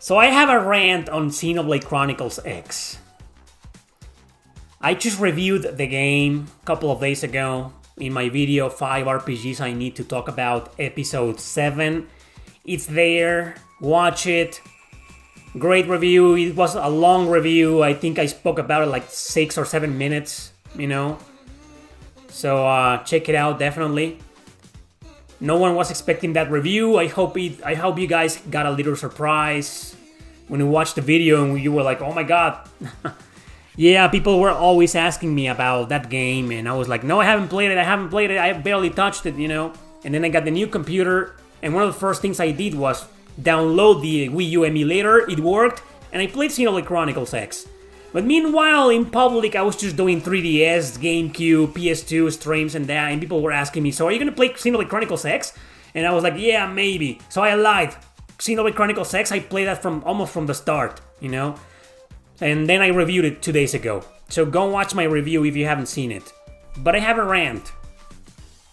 So I have a rant on Xenoblade Chronicles X. I just reviewed the game a couple of days ago in my video 5 RPGs I need to talk about, episode 7. It's there, watch it. Great review. It was a long review. I think I spoke about it like 6 or 7 minutes, you know. So check it out, definitely. No one was expecting that review. I hope you guys got a little surprise when you watched the video and you were like, oh my god. Yeah, people were always asking me about that game, and I was like, no, I haven't played it, I barely touched it, you know. And then I got the new computer, and one of the first things I did was download the Wii U emulator. It worked, and I played Xenoblade Chronicles X. But meanwhile, in public, I was just doing 3DS, GameCube, PS2 streams and that, and people were asking me, so are you gonna play Xenoblade Chronicles X? And I was like, yeah, maybe. So I lied. Xenoblade Chronicles X, I played that almost from the start, you know? And then I reviewed it 2 days ago. So go watch my review if you haven't seen it. But I have a rant.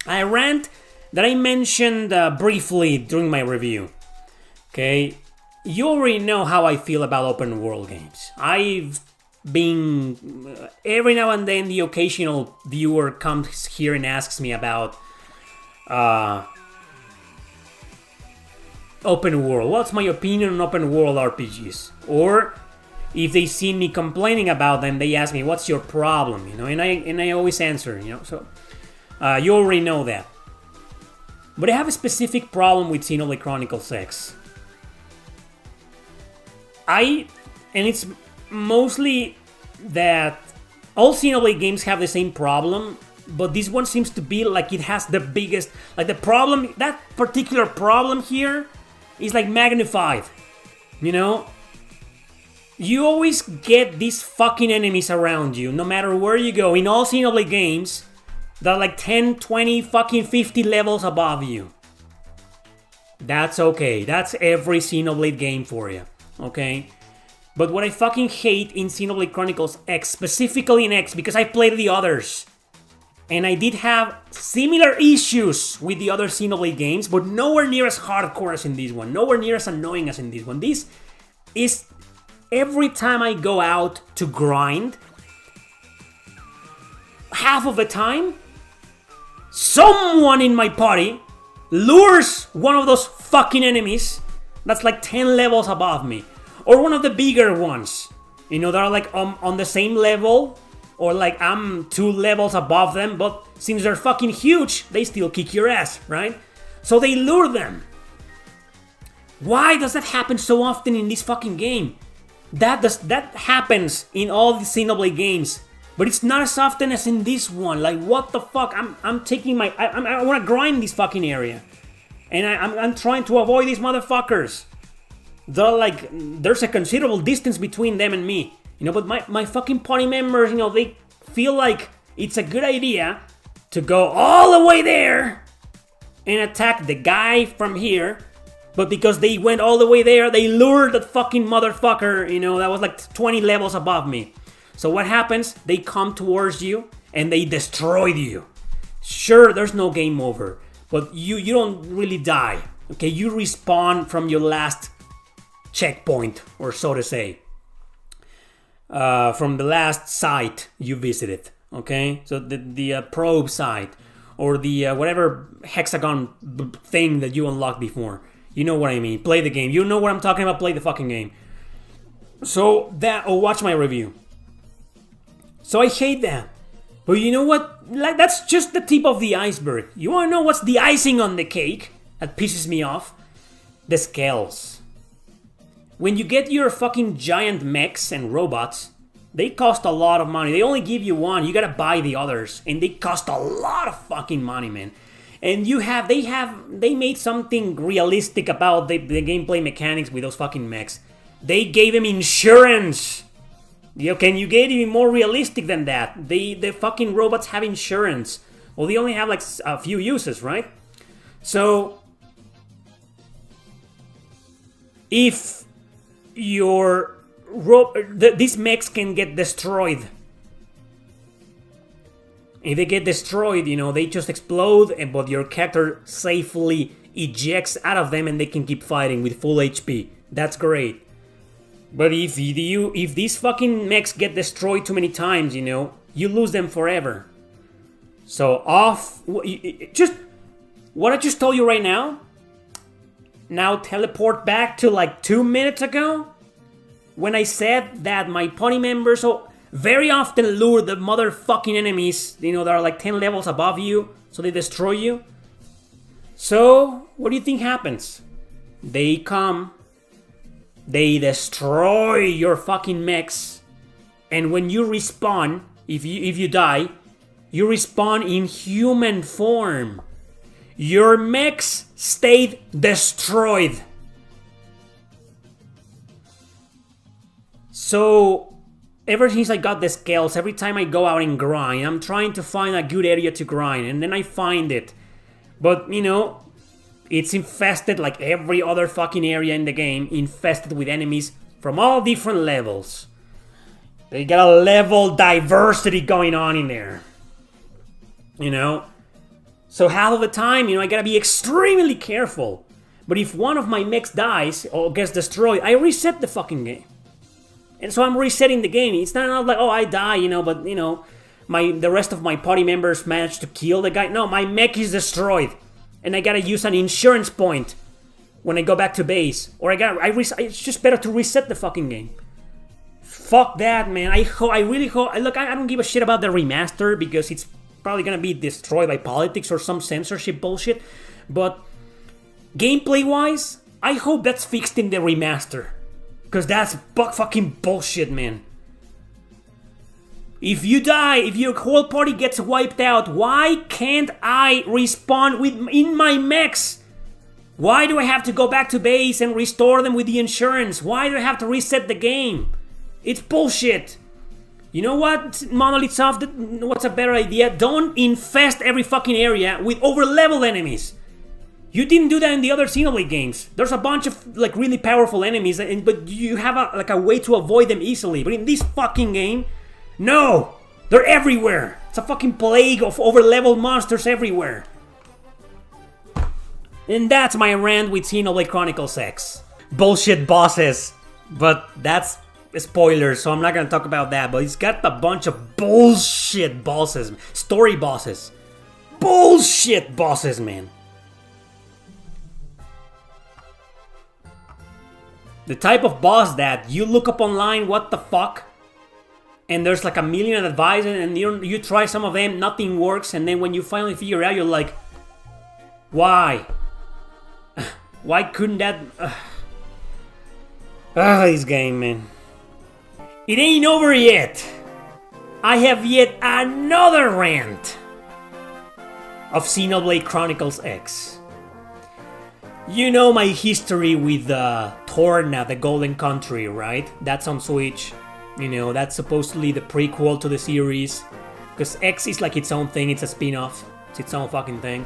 A rant that I mentioned briefly during my review. Okay? You already know how I feel about open world games. I've been... every now and then the occasional viewer comes here and asks me about open world. What's my opinion on open world RPGs? Or if they see me complaining about them, they ask me, what's your problem? You know, and I always answer, you know, so you already know that. But I have a specific problem with Xenoblade Chronicles X. And it's mostly that all Xenoblade games have the same problem, but this one seems to be like it has the biggest, like the problem, that particular problem here is like magnified, you know? You always get these fucking enemies around you, no matter where you go. In all Xenoblade games, they're like 10, 20, fucking 50 levels above you. That's okay. That's every Xenoblade game for you, okay? But what I fucking hate in Xenoblade Chronicles X, specifically in X, because I played the others, and I did have similar issues with the other Xenoblade games, but nowhere near as hardcore as in this one. Nowhere near as annoying as in this one. This is... every time I go out to grind, half of the time, someone in my party lures one of those fucking enemies that's like 10 levels above me. Or one of the bigger ones. You know, they're like on the same level, or like I'm 2 levels above them, but since they're fucking huge, they still kick your ass, right? So they lure them. Why does that happen so often in this fucking game? That happens in all the Xenoblade games, but it's not as often as in this one. Like, what the fuck? I'm taking my... I want to grind this fucking area, and I'm trying to avoid these motherfuckers. They're like, there's a considerable distance between them and me, you know. But my fucking party members, you know, they feel like it's a good idea to go all the way there and attack the guy from here. But because they went all the way there, they lured that fucking motherfucker, you know, that was like 20 levels above me. So what happens? They come towards you and they destroyed you. Sure, there's no game over, but you don't really die. Okay, you respawn from your last checkpoint, or so to say. From the last site you visited. Okay, so the probe site, or the whatever hexagon thing that you unlocked before. You know what I mean. Play the game. You know what I'm talking about. Play the fucking game. So that, or watch my review. So I hate that. But you know what? Like, that's just the tip of the iceberg. You want to know what's the icing on the cake that pisses me off? The skells. When you get your fucking giant mechs and robots, they cost a lot of money. They only give you one. You gotta buy the others, and they cost a lot of fucking money, man. And they made something realistic about the gameplay mechanics with those fucking mechs. They gave them insurance. Can you get even more realistic than that? The fucking robots have insurance. Well, they only have like a few uses, right? So, if these mechs can get destroyed. If they get destroyed, you know, they just explode, but your character safely ejects out of them and they can keep fighting with full HP. That's great. But if these fucking mechs get destroyed too many times, you know, you lose them forever. So just what I just told you right now. Now teleport back to like 2 minutes ago, when I said that my party members very often lure the motherfucking enemies, you know, that are like 10 levels above you, so they destroy you. So what do you think happens? They come, they destroy your fucking mechs, and when you respawn, if you die, you respawn in human form. Your mechs stayed destroyed. So, ever since I got the skells, every time I go out and grind, I'm trying to find a good area to grind, and then I find it. But, you know, it's infested like every other fucking area in the game, infested with enemies from all different levels. They got a level diversity going on in there. You know? So half of the time, you know, I gotta be extremely careful. But if one of my mechs dies or gets destroyed, I reset the fucking game. And so I'm resetting the game. It's not like, oh, I die, you know, but, you know, the rest of my party members managed to kill the guy. No, my mech is destroyed. And I gotta use an insurance point when I go back to base. Or it's just better to reset the fucking game. Fuck that, man. I really hope... Look, I don't give a shit about the remaster because it's probably gonna be destroyed by politics or some censorship bullshit, but gameplay-wise, I hope that's fixed in the remaster, because that's fucking bullshit, man. If you die, if your whole party gets wiped out, why can't I respawn in my mechs? Why do I have to go back to base and restore them with the insurance? Why do I have to reset the game? It's bullshit. You know what, Monolith Soft, what's a better idea? Don't infest every fucking area with over-leveled enemies. You didn't do that in the other Xenoblade games. There's a bunch of like really powerful enemies, but you have a way to avoid them easily. But in this fucking game, no! They're everywhere! It's a fucking plague of over-leveled monsters everywhere. And that's my rant with Xenoblade Chronicles X. Bullshit bosses. But that's... spoilers, so I'm not gonna talk about that, but it's got a bunch of bullshit bosses. Story bosses. Bullshit bosses, man. The type of boss that you look up online, what the fuck? And there's like a million advices, and you try some of them, nothing works, and then when you finally figure out, you're like, why? Why couldn't that... this game, man. It ain't over yet. I have yet another rant of Xenoblade Chronicles X. You know my history with Torna, the Golden Country, right? That's on Switch. You know, that's supposedly the prequel to the series. Because X is like its own thing, it's a spin-off. It's its own fucking thing.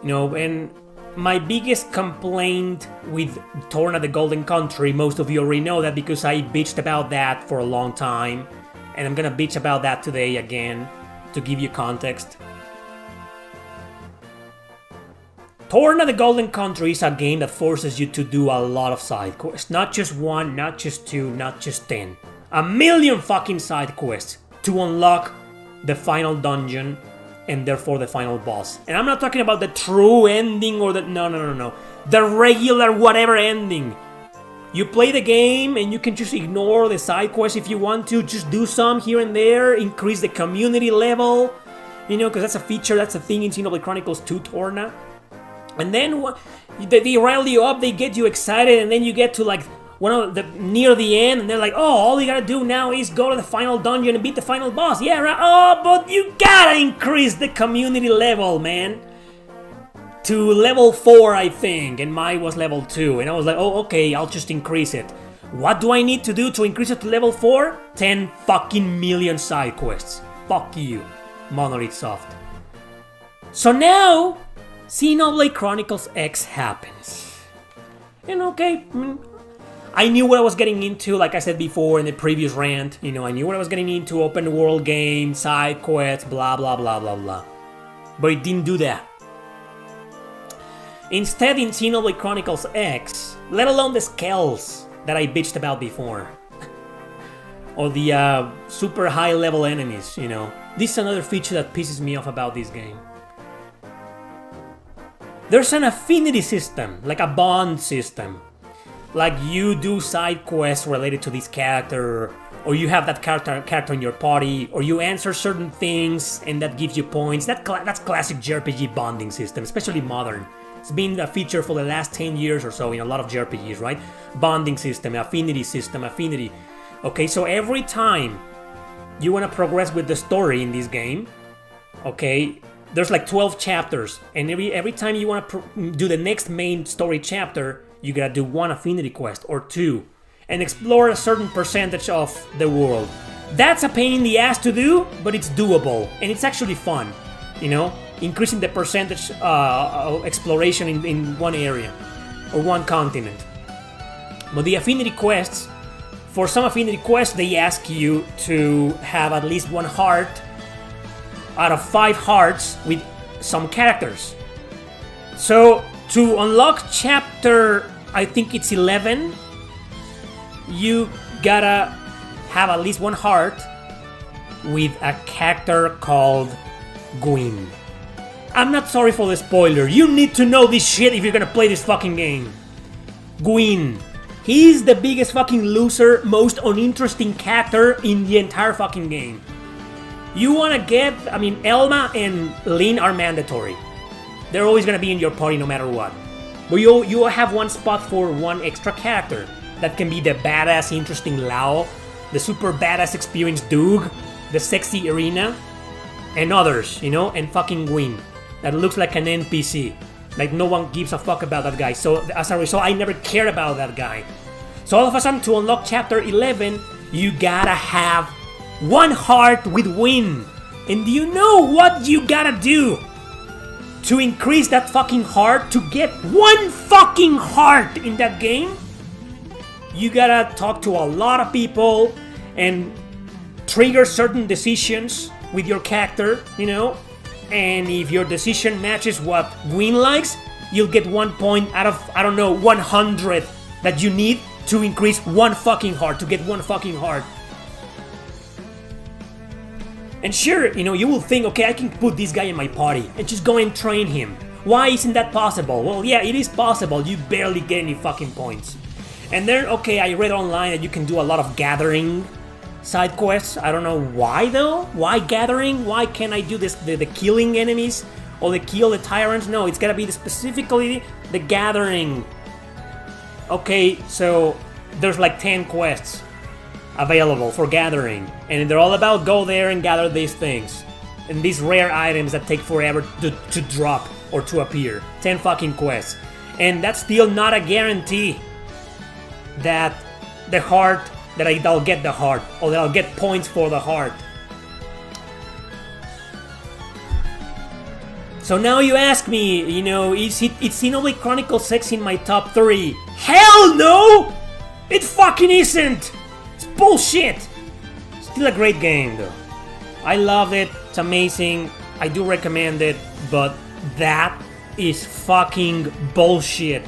You know, and my biggest complaint with Torna the Golden Country, most of you already know that because I bitched about that for a long time, and I'm gonna bitch about that today again, to give you context. Torna the Golden Country is a game that forces you to do a lot of side quests. Not just one, not just two, not just 10. A million fucking side quests to unlock the final dungeon and therefore the final boss. And I'm not talking about the true ending or the... No. The regular whatever ending. You play the game and you can just ignore the side quests if you want to. Just do some here and there. Increase the community level. You know, because that's a feature, that's a thing in Xenoblade Chronicles 2 Torna. And then they rile you up, they get you excited, and then you get to like near the end, and they're like, oh, all you gotta do now is go to the final dungeon and beat the final boss. Yeah, right? Oh, but you gotta increase the community level, man. To level 4, I think, and mine was level 2. And I was like, oh, okay, I'll just increase it. What do I need to do to increase it to level 4? 10 fucking million side quests. Fuck you, Monolith Soft. So now, Xenoblade Chronicles X happens. And okay, I knew what I was getting into, like I said before in the previous rant. You know, I knew what I was getting into, open world game, side quests, blah blah blah blah blah. But it didn't do that. Instead, in Xenoblade Chronicles X, let alone the skells, that I bitched about before. Or the super high level enemies, you know. This is another feature that pisses me off about this game. There's an affinity system, like a bond system. Like you do side quests related to this character, or you have that character in your party, or you answer certain things and that gives you points. That's classic JRPG bonding system, especially modern. It's been a feature for the last 10 years or so in a lot of JRPGs, right? Bonding system, affinity. Okay, so every time you want to progress with the story in this game, okay, there's like 12 chapters, and every time you want to do the next main story chapter, you gotta do one affinity quest or two and explore a certain percentage of the world. That's a pain in the ass to do, but it's doable and it's actually fun, you know, increasing the percentage of exploration in one area or one continent. But the affinity quests, for some affinity quests, they ask you to have at least one heart out of 5 hearts with some characters. So to unlock chapter, I think it's 11, you gotta have at least one heart with a character called Gwyn. I'm not sorry for the spoiler. You need to know this shit if you're gonna play this fucking game. Gwyn. He's the biggest fucking loser, most uninteresting character in the entire fucking game. You wanna get, I mean, Elma and Lynn are mandatory. They're always gonna be in your party no matter what. But you have one spot for one extra character. That can be the badass, interesting Lao, the super badass, experienced Doog, the sexy Irina, and others, you know, and fucking Gwyn. That looks like an NPC. Like no one gives a fuck about that guy. So as a result, I never cared about that guy. So all of a sudden, to unlock chapter 11, you gotta have one heart with Gwyn. And do you know what you gotta do to increase that fucking heart? To get one fucking heart in that game, you gotta talk to a lot of people and trigger certain decisions with your character, you know? And if your decision matches what Gwyn likes, you'll get 1 point out of, I don't know, 100 that you need to increase one fucking heart, to get one fucking heart. And sure, you know, you will think, okay, I can put this guy in my party and just go and train him. Why isn't that possible? Well, yeah, it is possible. You barely get any fucking points. And then, okay, I read online that you can do a lot of gathering side quests. I don't know why though. Why gathering? Why can't I do this? The killing enemies or the kill the tyrants? No, it's gotta be specifically the gathering. Okay, so there's like 10 quests available for gathering, and they're all about go there and gather these things and these rare items that take forever to drop or to appear. 10 fucking quests, and that's still not a guarantee that the heart, that I'll get the heart, or that I'll get points for the heart. So now you ask me, you know, is Xenoblade Chronicles X in my top 3? Hell no! It fucking isn't! It's bullshit! Still a great game though. I love it, it's amazing, I do recommend it, but that is fucking bullshit.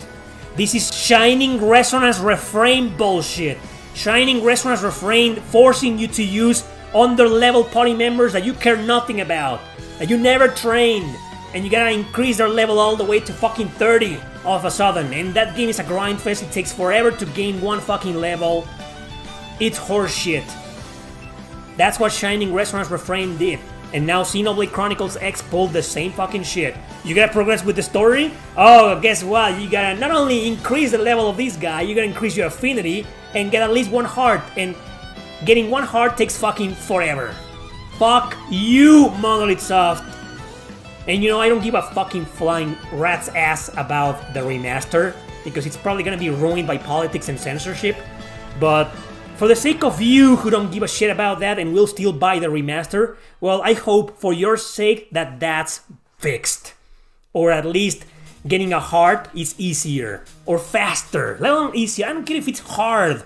This is Shining Resonance Refrain bullshit. Shining Resonance Refrain forcing you to use under-level party members that you care nothing about, that you never trained, and you gotta increase their level all the way to fucking 30 all of a sudden. And that game is a grind fest, it takes forever to gain one fucking level. It's horseshit. That's what Shining Resonance Refrain did. And now Xenoblade Chronicles X pulled the same fucking shit. You gotta progress with the story? Oh, guess what? You gotta not only increase the level of this guy, you gotta increase your affinity and get at least one heart. And getting one heart takes fucking forever. Fuck you, Monolith Soft. And you know, I don't give a fucking flying rat's ass about the remaster, because it's probably gonna be ruined by politics and censorship. But for the sake of you who don't give a shit about that and will still buy the remaster, well, I hope for your sake that that's fixed. Or at least getting a heart is easier. Or faster. Let alone easier. I don't care if it's hard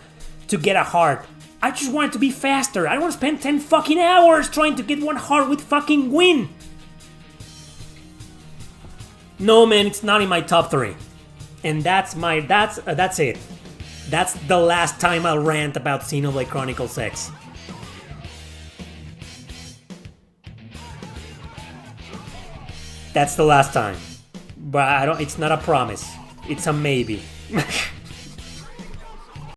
to get a heart. I just want it to be faster. I don't want to spend 10 fucking hours trying to get one heart with fucking Gwyn. No man, it's not in my top 3. And that's it. That's the last time I'll rant about Xenoblade Chronicles X. That's the last time. But it's not a promise. It's a maybe.